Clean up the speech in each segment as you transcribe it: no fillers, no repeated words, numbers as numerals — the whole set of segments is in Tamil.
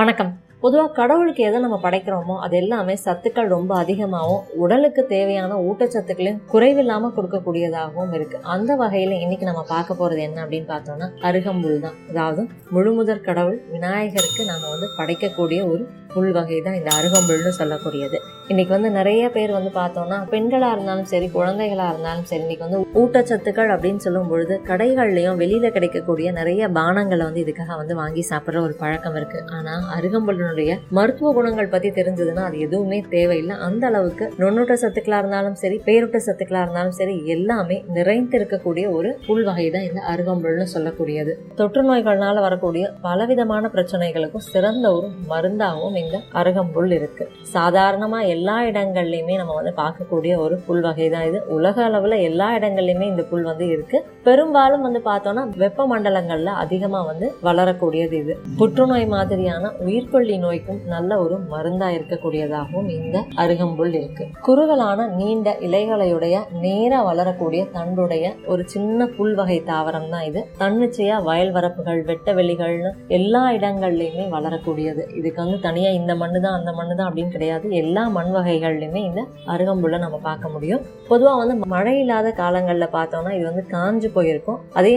வணக்கம். பொதுவாக கடவுளுக்கு எதை நம்ம படைக்கிறோமோ அது எல்லாமே சத்துக்கள் ரொம்ப அதிகமாகவும் உடலுக்கு தேவையான ஊட்டச்சத்துக்களையும் குறைவில்லாமல் கொடுக்கக்கூடியதாகவும் இருக்கு. அந்த வகையில இன்னைக்கு நம்ம பார்க்க போறது என்ன அப்படின்னு பார்த்தோம்னா அருகம்புல் தான். அதாவது முழுமுதற் கடவுள் விநாயகருக்கு நாம படைக்கக்கூடிய ஒரு புல் வகை தான் இந்த அருகம்புல்னு சொல்லக்கூடியது. இன்னைக்கு நிறைய பேர் பார்த்தோம்னா பெண்களா இருந்தாலும் சரி, குழந்தைகளா இருந்தாலும் சரி, இன்னைக்கு ஊட்டச்சத்துக்கள் அப்படின்னு சொல்லும் பொழுது கடைகள்லயும் வெளியில கிடைக்கக்கூடிய நிறைய பானங்களை இதுக்காக வாங்கி சாப்பிடுற ஒரு பழக்கம் இருக்கு. ஆனா அருகம்புல்லுடைய மருத்துவ குணங்கள் பத்தி தெரிஞ்சதுன்னா அது எதுவுமே தேவையில்லை. அந்த அளவுக்கு நுண்ணூட்ட சத்துக்களா இருந்தாலும் சரி, பேரூட்ட சத்துக்களா இருந்தாலும் சரி, எல்லாமே நிறைந்து இருக்கக்கூடிய ஒரு புல் வகை தான் இந்த அருகம்புல்னு சொல்லக்கூடியது. தொற்று நோய்கள்னால வரக்கூடிய பலவிதமான பிரச்சனைகளுக்கும் சிறந்த ஒரு மருந்தாகவும் இந்த அருகம்புல் இருக்கு. சாதாரணமா எல்லா இடங்கள்லயுமே நம்ம பார்க்கக்கூடிய ஒரு புல் வகை தான் இது. உலக அளவுல எல்லா இடங்கள்லயுமே இந்த புல் இருக்கு. பெரும்பாலும் பார்த்தோம்னா வெப்ப மண்டலங்கள்ல அதிகமா வளரக்கூடியது இது. புற்றுநோய் மாதிரியான உயிர்கொல்லி நோய்க்கும் நல்ல ஒரு மருந்தா இருக்கக்கூடியதாகவும் இந்த அருகம்புல் இருக்கு. குறுகலான நீண்ட இலைகளையுடைய நேரா வளரக்கூடிய தண்டுடைய ஒரு சின்ன புல் வகை தாவரம் தான் இது. தன்னிச்சையா வயல் வரப்புகள், வெட்ட வெளிகள்னு எல்லா இடங்கள்லயுமே வளரக்கூடியது. இதுக்கு தனியா இந்த மண்ணு தான் அந்த மண்ணு தான் அப்படின்னு கிடையாது. எல்லா மண் வகைகள்லயுமே இந்த அருகம்புல்ல நம்ம பார்க்க முடியும். பொதுவா மழை இல்லாத காலங்கள்ல பார்த்தோம்னா இது காஞ்சு போயிருக்கும். அதே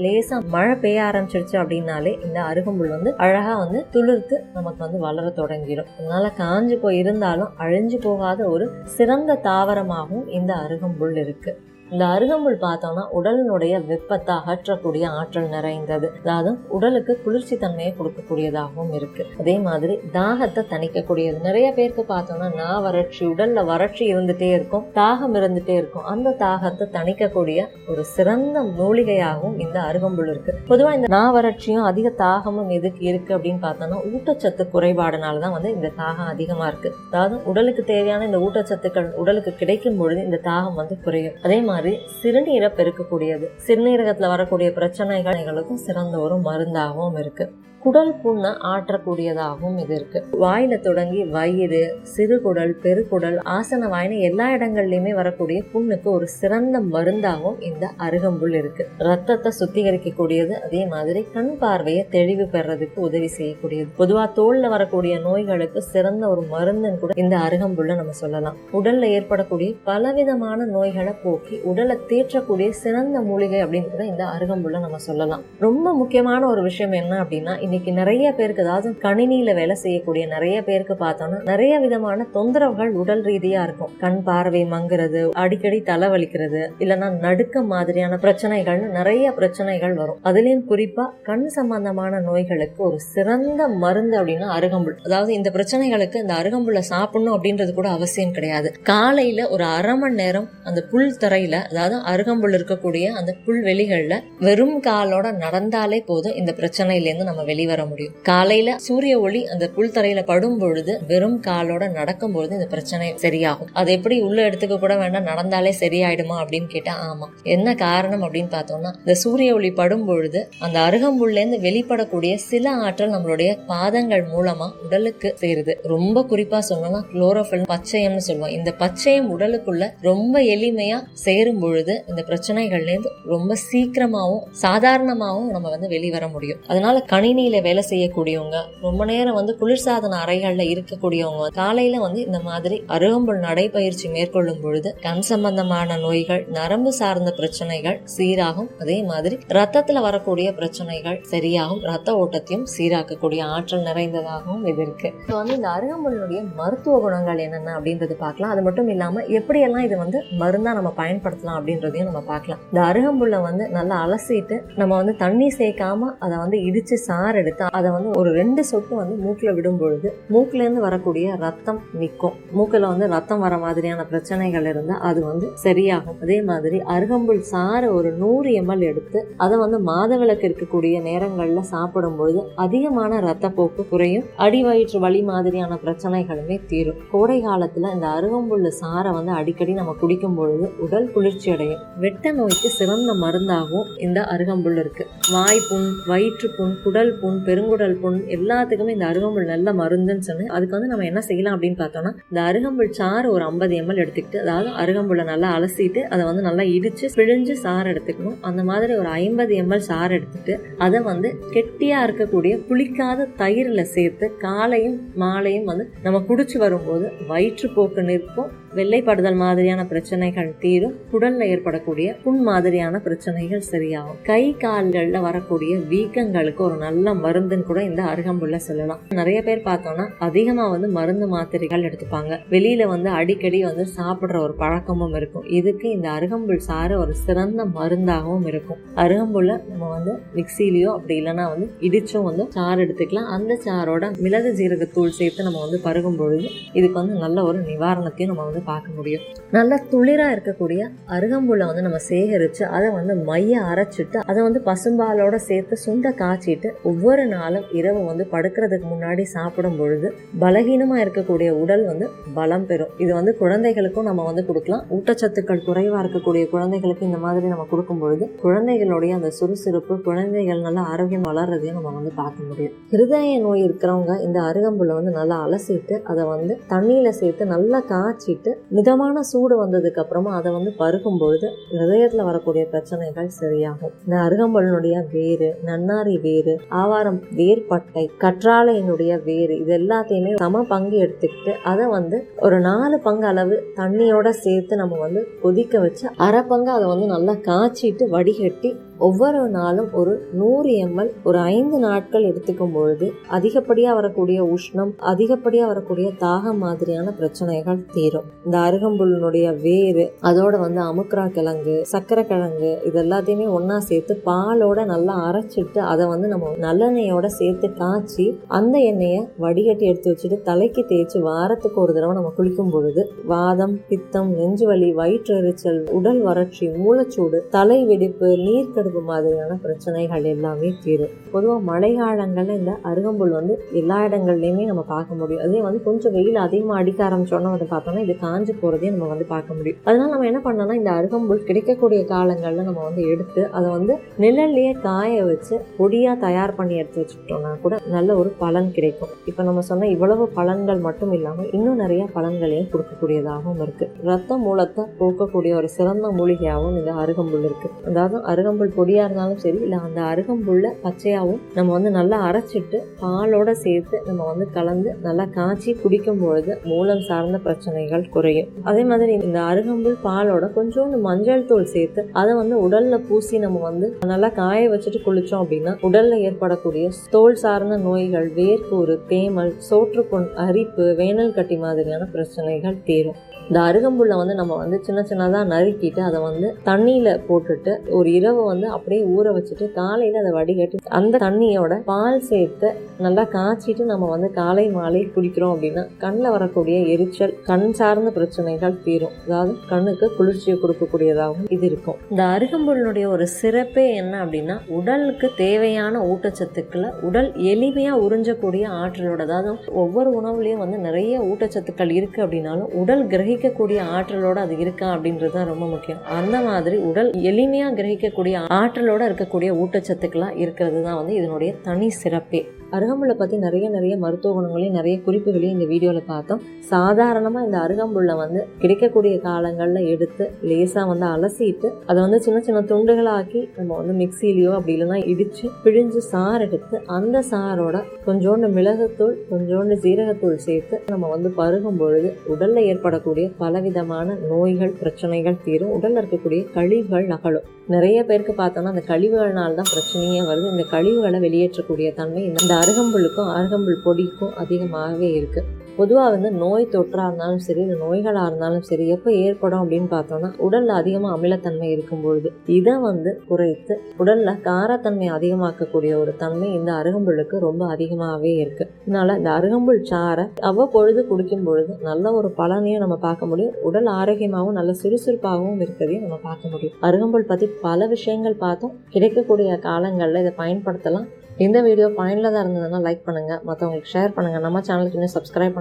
லேசா மழை பெய்ய ஆரம்பிச்சிருச்சு அப்படின்னாலே இந்த அருகம்புல் அழகா துளிர்த்து நமக்கு வளர தொடங்கிடும். அதனால காஞ்சு போய் இருந்தாலும் அழிஞ்சு போகாத ஒரு சிறந்த தாவரமாகவும் இந்த அருகம்புல் இருக்கு. இந்த அருகம்புல் பார்த்தோம்னா உடலினுடைய வெப்பத்தை அகற்றக்கூடிய ஆற்றல் நிறைந்தது. அதாவது உடலுக்கு குளிர்ச்சி தன்மையை கொடுக்கக்கூடியதாகவும் இருக்கு. அதே மாதிரி தாகத்தை தணிக்கக்கூடியது. நிறைய பேருக்கு பார்த்தோம்னா வறட்சி, உடல்ல வறட்சி இருந்துட்டே இருக்கும், தாகம் இருந்துட்டே இருக்கும். அந்த தாகத்தை தணிக்கக்கூடிய ஒரு சிறந்த மூலிகையாகவும் இந்த அருகம்புல் இருக்கு. பொதுவா இந்த வறட்சியும் அதிக தாகமும் எதுக்கு இருக்கு அப்படின்னு பார்த்தோம்னா ஊட்டச்சத்து குறைபாடுனாலதான் இந்த தாகம் அதிகமா இருக்கு. அதாவது உடலுக்கு தேவையான இந்த ஊட்டச்சத்துக்கள் உடலுக்கு கிடைக்கும் பொழுது இந்த தாகம் குறையும். அதே மாதிரி சிறுநீரை பெருக்கக்கூடியது. சிறுநீரகத்துல வரக்கூடிய பிரச்சனைகளுக்கும் சிறந்த ஒரு மருந்தாகவும் இருக்கு. குடல் புண்ணை ஆற்றக்கூடியதாகவும் இது இருக்கு. வாயில தொடங்கி வயிறு, சிறுகுடல், பெருக்குடல், ஆசன வாயின எல்லா இடங்கள்லயுமே வரக்கூடிய புண்ணுக்கு ஒரு சிறந்த மருந்தாகவும் இந்த அருகம்புல் இருக்கு. ரத்தத்தை சுத்திகரிக்கக்கூடியது. அதே மாதிரி கண் பார்வையை தெளிவு பெறதுக்கு உதவி செய்யக்கூடியது. பொதுவா தோல்ல வரக்கூடிய நோய்களுக்கு சிறந்த ஒரு மருந்துன்னு கூட இந்த அருகம்புல்ல நம்ம சொல்லலாம். உடல்ல ஏற்படக்கூடிய பலவிதமான நோய்களை போக்கி உடலை தேற்றக்கூடிய சிறந்த மூலிகை அப்படின்னு கூட இந்த அருகம்புல்ல நம்ம சொல்லலாம். ரொம்ப முக்கியமான ஒரு விஷயம் என்ன அப்படின்னா, இன்னைக்கு நிறைய பேருக்கு, அதாவது கணினியில வேலை செய்யக்கூடிய நிறைய பேருக்கு பார்த்தோம்னா நிறைய விதமான தொந்தரவுகள் உடல் ரீதியா இருக்கும். கண் பார்வை மங்குறது, அடிக்கடி தலைவலிக்கிறது, இல்லைன்னா நடுக்க மாதிரியான பிரச்சனைகள், நிறைய பிரச்சனைகள் வரும். அதுலயும் குறிப்பா கண் சம்பந்தமான நோய்களுக்கு ஒரு சிறந்த மருந்து அப்படின்னா அருகம்புல். அதாவது இந்த பிரச்சனைகளுக்கு இந்த அருகம்புல்ல சாப்பிடணும் அப்படின்றது கூட அவசியம் கிடையாது. காலையில ஒரு அரை மணி நேரம் அந்த புல் தரையில, அதாவது அருகம்புல் இருக்கக்கூடிய அந்த புல் வெளிகள்ல வெறும் காலோட நடந்தாலே போதும் இந்த பிரச்சனையில இருந்து நம்ம வெளிவர முடியும். காலையில சூரிய ஒளி அந்த புல் தரையில படும் பொழுது வெறும் காலோட நடக்கும் பொழுது இந்த பிரச்சனை சரியாகும். அது எப்படி உள்ள எடுத்துக்க கூட வேண்டாம், நடந்தாலே சரியாயிடுமா அப்படின்னு கேட்டா ஆமா. என்ன காரணம் அப்படின்னு பார்த்தோம்னா, இந்த சூரிய ஒளி படும் பொழுது அந்த அருகம்புல்ல இருந்து வெளிப்படக்கூடிய சில ஆற்றல் நம்மளுடைய பாதங்கள் மூலமா உடலுக்கு சேருது. ரொம்ப குறிப்பா சொல்லணும்னா குளோரோஃபில் பச்சையம்னு சொல்லுவோம். இந்த பச்சையம் உடலுக்குள்ள ரொம்ப எளிமையா சேரும் பொழுது இந்த பிரச்சனைகள்ல இருந்து ரொம்ப சீக்கிரமாவும் சாதாரணமாவும் நம்ம வெளிவர முடியும். அதனால கணினியில வேலை செய்யக்கூடியவங்க, ரொம்ப நேரம் குளிர்சாதன அறைகள்ல இருக்கக்கூடியவங்க காலையில இந்த மாதிரி அருகம்புல் நடைபயிற்சி மேற்கொள்ளும் பொழுது கண் சம்பந்தமான நோய்கள், நரம்பு சார்ந்த பிரச்சனைகள் சீராகும். அதே மாதிரி ரத்தத்துல வரக்கூடிய பிரச்சனைகள் சரியாகும். ரத்த ஓட்டத்தையும் சீராக்கக்கூடிய ஆற்றல் நிறைந்ததாகவும் இது இருக்கு. இந்த அருகம்புல்லுடைய மருத்துவ குணங்கள் என்னென்ன அப்படின்றது பார்க்கலாம். அது மட்டும் இல்லாம எப்படியெல்லாம் இது மருந்தா நம்ம பயன்படுத்தலாம் அப்படின்றதையும் நம்ம பார்க்கலாம். இந்த அருகம்புல்ல நல்லா அலசிட்டு நம்ம தண்ணி சேர்க்காம அதை இடிச்சு சாறு எடுத்து அதை ஒரு 2 சொட்டு மூக்குல விடும் பொழுது மூக்குல இருந்து வரக்கூடிய ரத்தம் நிற்கும். மூக்குல ரத்தம் வர மாதிரியான பிரச்சனைகள் இருந்தா அது சரியாகும். அதே மாதிரி அருகம்புல் சாறு ஒரு 100 ml எடுத்து அதை மாதவிலக்கு இருக்கக்கூடிய நேரங்கள்ல சாப்பிடும் பொழுது அதிகமான ரத்த போக்கு குறையும். அடிவயிற்று வலி மாதிரியான பிரச்சனைகளுமே தீரும். கோடை காலத்துல இந்த அருகம்புல் சாறை அடிக்கடி நம்ம குடிக்கும் பொழுது உடல் குளிர்ச்சி அடையும். வெட்ட நோய்க்கு சிறந்த மருந்தாகவும் இந்த அருகம்புல் இருக்கு. வாய்ப்புண், வயிற்று புண், குடல் புண், புண், பெருங்குடல் புண் எல்லாத்துக்குமே இந்த அருகம்புல் நல்ல மருந்துன்னு சொன்னேன். அதுக்கு வந்து நம்ம என்ன செய்யலாம் அப்படின்னு பார்த்தோம்னா, இந்த அருகம்புல் சாறு ஒரு 50 ml எடுத்துக்கிட்டு, அதாவது அருகம்புல்லை நல்லா அலசிட்டு அதை வந்து நல்லா இடிச்சு பிழிஞ்சு சாறு எடுத்துக்கணும். அந்த மாதிரி ஒரு 50 ml சாறு எடுத்துட்டு அதை வந்து கெட்டியா இருக்கக்கூடிய புளிக்காத தயிரில் சேர்த்து காலையும் மாலையும் வந்து நம்ம குடிச்சு வரும்போது வயிற்றுப்போக்கு நிற்கும், வெள்ளைப்படுதல் மாதிரியான பிரச்சனைகள் தீரும், குடல்ல ஏற்படக்கூடிய புண் மாதிரியான பிரச்சனைகள் சரியாகும். கை கால்கள்ல வரக்கூடிய வீக்கங்களுக்கு ஒரு நல்ல மருந்துன்னு கூட இந்த அருகம்புல்ல சொல்லலாம். நிறைய பேர் பார்த்தோம்னா அதிகமா வந்து மருந்து மாத்திரைகள் எடுத்துப்பாங்க. வெளியில வந்து அடிக்கடி வந்து சாப்பிடுற ஒரு பழக்கமும் இருக்கும். இதுக்கு இந்த அருகம்புல் சாறு ஒரு சிறந்த மருந்தாகவும் இருக்கும். அருகம்புல்ல நம்ம வந்து மிக்சிலயோ அப்படி இல்லைன்னா வந்து இடிச்சும் வந்து சாறு எடுத்துக்கலாம். அந்த சாரோட மிளகு ஜீரகத்தூள் சேர்த்து நம்ம வந்து பருகும் பொழுது இதுக்கு வந்து நல்ல ஒரு நிவாரணத்தையும் நம்ம வந்து பார்க்க முடியும். நல்ல துளிரா இருக்கக்கூடிய அருகம்புல்லை வந்து நம்ம சேகரிச்சு அதை வந்து மைய அரைச்சிட்டு அதை வந்து பசும்பாலோட சேர்த்து சுண்ட காய்ச்சிட்டு ஒவ்வொரு நாளும் இரவு வந்து படுக்கிறதுக்கு முன்னாடி சாப்பிடும் பொழுது பலகீனமா இருக்கக்கூடிய உடல் வந்து பலம் பெறும். இது வந்து குழந்தைகளுக்கும் நம்ம வந்து கொடுக்கலாம். ஊட்டச்சத்துக்கள் குறைவா இருக்கக்கூடிய குழந்தைகளுக்கு இந்த மாதிரி நம்ம கொடுக்கும் பொழுது குழந்தைகளுடைய அந்த சுறுசுறுப்பு, குழந்தைகள் நல்லா ஆரோக்கியம் வளர்றதையும் நம்ம வந்து பார்க்க முடியும். ஹிருதய நோய் இருக்கிறவங்க இந்த அருகம்புல்லை வந்து நல்லா அலசிட்டு அதை வந்து தண்ணியில சேர்த்து நல்லா காய்ச்சிட்டு மிதமான சூடு வந்ததுக்கு அப்புறமா அதை வந்து பருகும் பொழுது ஹிருதயத்துல வரக்கூடிய பிரச்சனைகள் சரியாகும். இந்த அருகம்புல்லுடைய வேறு, நன்னாரி வேறு, ஆவாரம் வேர்பட்டை, கற்றாழையினுடைய வேறு, இது எல்லாத்தையுமே சம பங்கு எடுத்துக்கிட்டு அதை வந்து ஒரு 4 பங்கு அளவு தண்ணியோட சேர்த்து நம்ம வந்து கொதிக்க வச்சு அரை பங்கு அதை வந்து நல்லா காய்ச்சிட்டு வடிகட்டி ஒவ்வொரு நாளும் ஒரு 100 ml ஒரு 5 நாட்கள் எடுத்துக்கும் பொழுது அதிகப்படியா வரக்கூடிய உஷ்ணம், அதிகப்படியா வரக்கூடிய தாகம் மாதிரியான பிரச்சனைகள் தீரும். இந்த அருகம்புல்லுடைய வேறு, அதோட வந்து அமுக்ரா கிழங்கு, சக்கரை கிழங்கு, இது எல்லாத்தையுமே ஒன்னா சேர்த்து பாலோட நல்லா அரைச்சிட்டு அதை வந்து நம்ம நல்லெண்ணெயோட சேர்த்து காய்ச்சி அந்த எண்ணெயை வடிகட்டி எடுத்து வச்சுட்டு தலைக்கு தேய்ச்சி வாரத்துக்கு ஒரு தடவை நம்ம குளிக்கும் பொழுது வாதம், பித்தம், நெஞ்சுவலி, வயிற்றெரிச்சல், உடல் வறட்சி, மூலச்சூடு, தலை வெடிப்பு, நீர்க்கடுப்பு மாதிரியான பிரச்சனைகள் எல்லாமே தீரும். பொதுவாக மழை காலங்கள்ல இந்த அருகம்புல் வந்து எல்லா இடங்கள்லயுமே நம்ம பார்க்க முடியும். அதே வந்து கொஞ்சம் வெயில் அதிகமாக அடிக்க ஆரம்பிச்சோன்னா வந்து பார்த்தோம்னா இது காஞ்சு போறதையும் நம்ம வந்து பார்க்க முடியும். அதனால நம்ம என்ன பண்ணோம்னா இந்த அருகம்புல் கிடைக்கக்கூடிய காலங்கள்ல நம்ம வந்து எடுத்து அதை வந்து நிழல்லையே காய வச்சு பொடியா தயார் பண்ணி எடுத்து வச்சுக்கிட்டோம்னா கூட நல்ல ஒரு பலன் கிடைக்கும். இப்ப நம்ம சொன்ன இவ்வளவு பலன்கள் மட்டும் இல்லாம இன்னும் நிறைய பலன்களையும் கொடுக்கக்கூடியதாகவும் இருக்கு. ரத்த மூலத்தை போக்கக்கூடிய ஒரு சிறந்த மூலிகையாகவும் இந்த அருகம்புல் இருக்கு. அதாவது அருகம்புல் பொடியா இருந்தாலும் சரி, இல்ல அந்த அருகம்புல்ல பச்சையாவும் நம்ம வந்து நல்லா அரைச்சிட்டு பாலோட சேர்த்து நம்ம வந்து கலந்து நல்லா காய்ச்சி குடிக்கும் பொழுது மூலம் சார்ந்த பிரச்சனைகள் குறையும். அதே மாதிரி இந்த அருகம்புல் பாலோட கொஞ்சோண்டு மஞ்சள் தூள் சேர்த்து அதை வந்து உடல்ல பூசி நம்ம வந்து நல்லா காய வச்சுட்டு குளிச்சோம் அப்படின்னா உடல்ல ஏற்படக்கூடிய தோல் சார்ந்த நோய்கள், வேர்க்கூறு, தேமல், சோற்றுப்புண், அரிப்பு, வேனல் கட்டி மாதிரியான பிரச்சனைகள் தீரும். இந்த அருகம்புல்லை வந்து நம்ம வந்து சின்ன சின்னதாக நறுக்கிட்டு அதை வந்து தண்ணியில போட்டுட்டு ஒரு இரவு வந்து அப்படியே ஊற வச்சுட்டு காலையில அதை வடிகட்டி அந்த தண்ணியோட பால் சேர்த்து நல்லா காய்ச்சிட்டு நம்ம வந்து காலை மாலை குடிக்கிறோம் அப்படின்னா கண்ணில் வரக்கூடிய எரிச்சல், கண் சார்ந்த பிரச்சனைகள் தீரும். அதாவது கண்ணுக்கு குளிர்ச்சியை கொடுக்கக்கூடியதாகவும் இது இருக்கும். இந்த அருகம்புல்லுடைய ஒரு சிறப்பே என்ன அப்படின்னா உடலுக்கு தேவையான ஊட்டச்சத்துக்களை உடல் எளிமையா உறிஞ்சக்கூடிய ஆற்றலோட, அதாவது ஒவ்வொரு உணவுலையும் வந்து நிறைய ஊட்டச்சத்துக்கள் இருக்கு அப்படின்னாலும் உடல் கிரகிக்கக்கூடிய ஆற்றலோட அது இருக்கா அப்படின்றது தான் ரொம்ப முக்கியம். அந்த மாதிரி உடல் எளிமையா கிரகிக்கக்கூடிய ஆற்றலோட இருக்கக்கூடிய ஊட்டச்சத்துக்களா இருக்கிறது தான் வந்து இதனுடைய தனி சிறப்பே. அருகம்புல்லை பற்றி நிறைய மருத்துவ குணங்களையும் நிறைய குறிப்புகளையும் இந்த வீடியோவில் பார்த்தோம். சாதாரணமாக இந்த அருகம்புல்லை வந்து கிடைக்கக்கூடிய காலங்களில் எடுத்து லேசாக வந்து அலசிட்டு அதை வந்து சின்ன சின்ன துண்டுகளாக்கி நம்ம வந்து மிக்சிலேயோ அப்படி இல்லைன்னா இடித்து பிழிஞ்சு சாறு எடுத்து அந்த சாரோட கொஞ்சோண்டு மிளகுத்தூள், கொஞ்சோண்டு ஜீரகத்தூள் சேர்த்து நம்ம வந்து பருகும் பொழுது உடலில் ஏற்படக்கூடிய பலவிதமான நோய்கள், பிரச்சனைகள் தீரும். உடலில் இருக்கக்கூடிய கழிவுகள் அகலும். நிறைய பேருக்கு பார்த்தோம்னா அந்த கழிவுகள்னால தான் பிரச்சனையே வருது. இந்த கழிவுகளை வெளியேற்றக்கூடிய தன்மை இந்த அருகம்புல்லுக்கும் அருகம்புல் பொடிக்கும் அதிகமாகவே இருக்கு. பொதுவாக வந்து நோய் தொற்றா இருந்தாலும் சரி, இந்த நோய்களாக இருந்தாலும் சரி, எப்போ ஏற்படும் அப்படின்னு பார்த்தோம்னா உடல்ல அதிகமாக அமிலத்தன்மை இருக்கும் பொழுது இதை வந்து குறைத்து உடல்ல காரத்தன்மை அதிகமாக்கக்கூடிய ஒரு தன்மை இந்த அருகம்புல்லுக்கு ரொம்ப அதிகமாகவே இருக்கு. அதனால இந்த அருகம்புல் சாறை அவ்வப்பொழுது குடிக்கும் பொழுது நல்ல ஒரு பலனையும் நம்ம பார்க்க முடியும். உடல் ஆரோக்கியமாகவும் நல்ல சுறுசுறுப்பாகவும் இருக்கிறதையும் நம்ம பார்க்க முடியும். அருகம்புல் பற்றி பல விஷயங்கள் பார்த்தோம். கிடைக்கக்கூடிய காலங்களில் இதை பயன்படுத்தலாம். இந்த வீடியோ பயனுள்ளதாக இருந்ததுன்னா லைக் பண்ணுங்கள், மற்றவங்களுக்கு ஷேர் பண்ணுங்கள். நம்ம சேனலுக்கு இன்னும் சப்ஸ்கிரைப்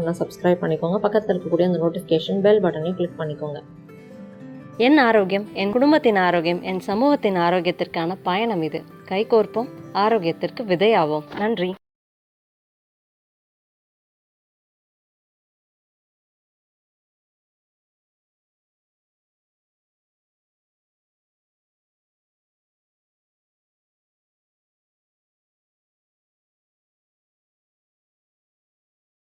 பண்ணிக்கோங்க. பக்கத்தில் இருக்கக்கூடிய அந்த நோட்டிஃபிகேஷன் பெல் பட்டனையும் கிளிக் பண்ணிக்கோங்க. என் ஆரோக்கியம், என் குடும்பத்தின் ஆரோக்கியம், என் சமூகத்தின் ஆரோக்கியத்திற்கான பயணம் இது. கைகோர்ப்போம், ஆரோக்கியத்திற்கு விதையாவோம். நன்றி.